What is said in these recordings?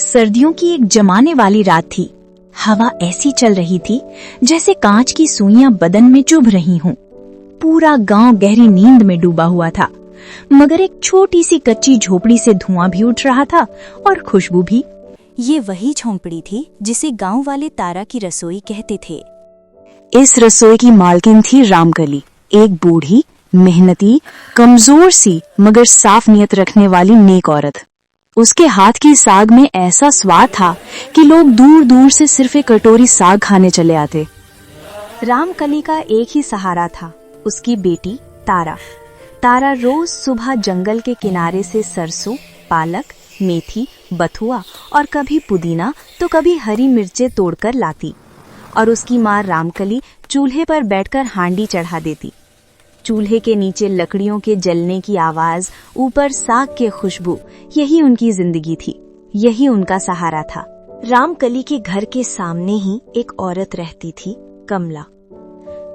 सर्दियों की एक जमाने वाली रात थी। हवा ऐसी चल रही थी जैसे कांच की सुइयां बदन में चुभ रही हों। पूरा गांव गहरी नींद में डूबा हुआ था, मगर एक छोटी सी कच्ची झोपड़ी से धुआं भी उठ रहा था और खुशबू भी। ये वही झोंपड़ी थी जिसे गांव वाले तारा की रसोई कहते थे। इस रसोई की मालकिन थी रामकली, एक बूढ़ी, मेहनती, कमजोर सी मगर साफ नियत रखने वाली नेक औरत। उसके हाथ की साग में ऐसा स्वाद था कि लोग दूर दूर से सिर्फ एक कटोरी साग खाने चले आते। रामकली का एक ही सहारा था, उसकी बेटी तारा। तारा रोज सुबह जंगल के किनारे से सरसों, पालक, मेथी, बथुआ और कभी पुदीना तो कभी हरी मिर्चें तोड़कर लाती और उसकी माँ रामकली चूल्हे पर बैठकर हांडी चढ़ा देती। चूल्हे के नीचे लकड़ियों के जलने की आवाज, ऊपर साग के खुशबू, यही उनकी जिंदगी थी, यही उनका सहारा था। रामकली के घर के सामने ही एक औरत रहती थी, कमला।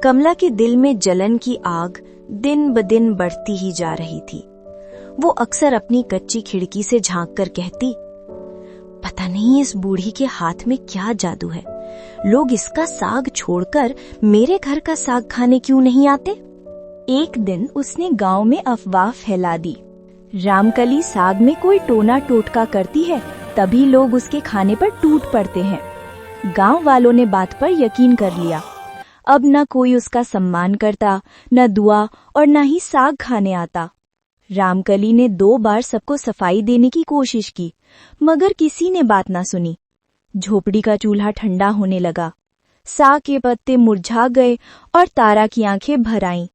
कमला के दिल में जलन की आग दिन ब दिन बढ़ती ही जा रही थी। वो अक्सर अपनी कच्ची खिड़की से झांककर कहती, पता नहीं इस बूढ़ी के हाथ में क्या जादू है, लोग इसका साग छोड़कर मेरे घर का साग खाने क्यों नहीं आते। एक दिन उसने गांव में अफवाह फैला दी, रामकली साग में कोई टोना टोटका करती है, तभी लोग उसके खाने पर टूट पड़ते हैं। गांव वालों ने बात पर यकीन कर लिया। अब न कोई उसका सम्मान करता, न दुआ और न ही साग खाने आता। रामकली ने 2 बार सबको सफाई देने की कोशिश की, मगर किसी ने बात न सुनी। झोपड़ी का चूल्हा ठंडा होने लगा, साग के पत्ते मुरझा गए और तारा की आंखें भर आईं।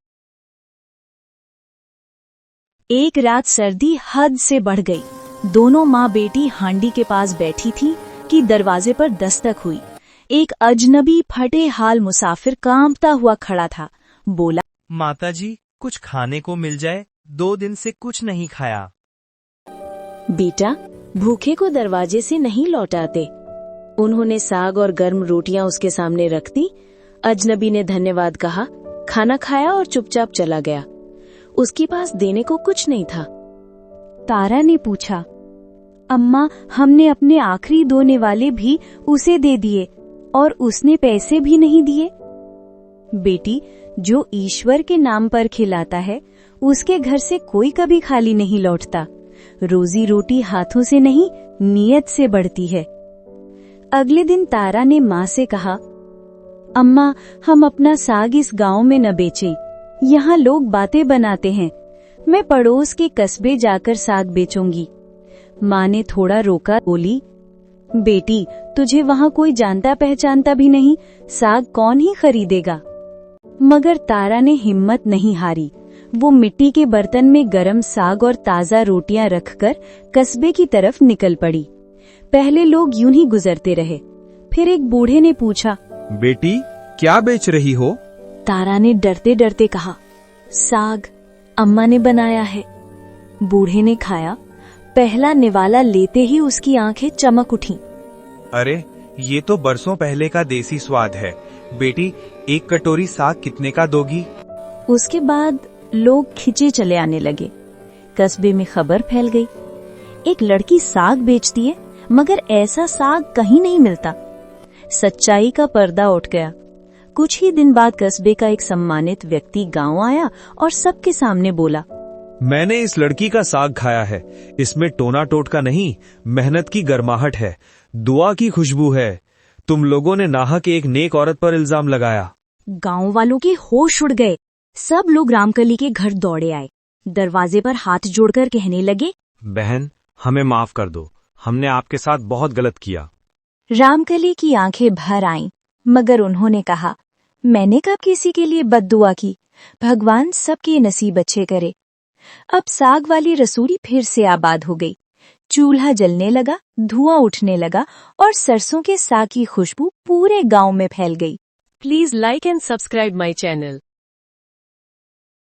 एक रात सर्दी हद से बढ़ गई। दोनों माँ बेटी हांडी के पास बैठी थी कि दरवाजे पर दस्तक हुई। एक अजनबी फटे हाल मुसाफिर कांपता हुआ खड़ा था। बोला, माताजी, कुछ खाने को मिल जाए, 2 दिन से कुछ नहीं खाया। बेटा, भूखे को दरवाजे से नहीं लौटाते। उन्होंने साग और गर्म रोटियां उसके सामने रख दी। अजनबी ने धन्यवाद कहा, खाना खाया और चुपचाप चला गया। उसके पास देने को कुछ नहीं था। तारा ने पूछा, अम्मा, हमने अपने आखिरी दोने वाले भी उसे दे दिए और उसने पैसे भी नहीं दिए। बेटी, जो ईश्वर के नाम पर खिलाता है उसके घर से कोई कभी खाली नहीं लौटता। रोजी रोटी हाथों से नहीं, नियत से बढ़ती है। अगले दिन तारा ने माँ से कहा, अम्मा, हम अपना साग इस गांव में न बेचें, यहाँ लोग बातें बनाते हैं। मैं पड़ोस के कस्बे जाकर साग बेचूंगी। माँ ने थोड़ा रोका, बोली, बेटी, तुझे वहाँ कोई जानता पहचानता भी नहीं, साग कौन ही खरीदेगा। मगर तारा ने हिम्मत नहीं हारी। वो मिट्टी के बर्तन में गरम साग और ताजा रोटियां रखकर कस्बे की तरफ निकल पड़ी। पहले लोग यूं ही गुजरते रहे। फिर एक बूढ़े ने पूछा, बेटी, क्या बेच रही हो। तारा ने डरते डरते कहा, साग, अम्मा ने बनाया है। बूढ़े ने खाया। पहला निवाला लेते ही उसकी आंखें चमक उठीं। अरे, ये तो बरसों पहले का देसी स्वाद है। बेटी, 1 कटोरी साग कितने का दोगी। उसके बाद लोग खिंचे चले आने लगे। कस्बे में खबर फैल गई, एक लड़की साग बेचती है, मगर ऐसा साग कहीं नहीं मिलता। सच्चाई का पर्दा उठ गया। कुछ ही दिन बाद कस्बे का एक सम्मानित व्यक्ति गांव आया और सबके सामने बोला, मैंने इस लड़की का साग खाया है। इसमें टोना टोटका नहीं, मेहनत की गर्माहट है, दुआ की खुशबू है। तुम लोगों ने नाहक एक नेक औरत पर इल्जाम लगाया। गांव वालों के होश उड़ गए। सब लोग रामकली के घर दौड़े आए। दरवाजे पर हाथ जोड़कर कहने लगे, बहन, हमें माफ कर दो, हमने आपके साथ बहुत गलत किया। रामकली की आंखें भर आईं, मगर उन्होंने कहा, मैंने कब किसी के लिए बद्दुआ की। भगवान सबके नसीब अच्छे करे। अब साग वाली रसोई फिर से आबाद हो गई। चूल्हा जलने लगा, धुआं उठने लगा और सरसों के साग की खुशबू पूरे गांव में फैल गई। Please like and subscribe my channel.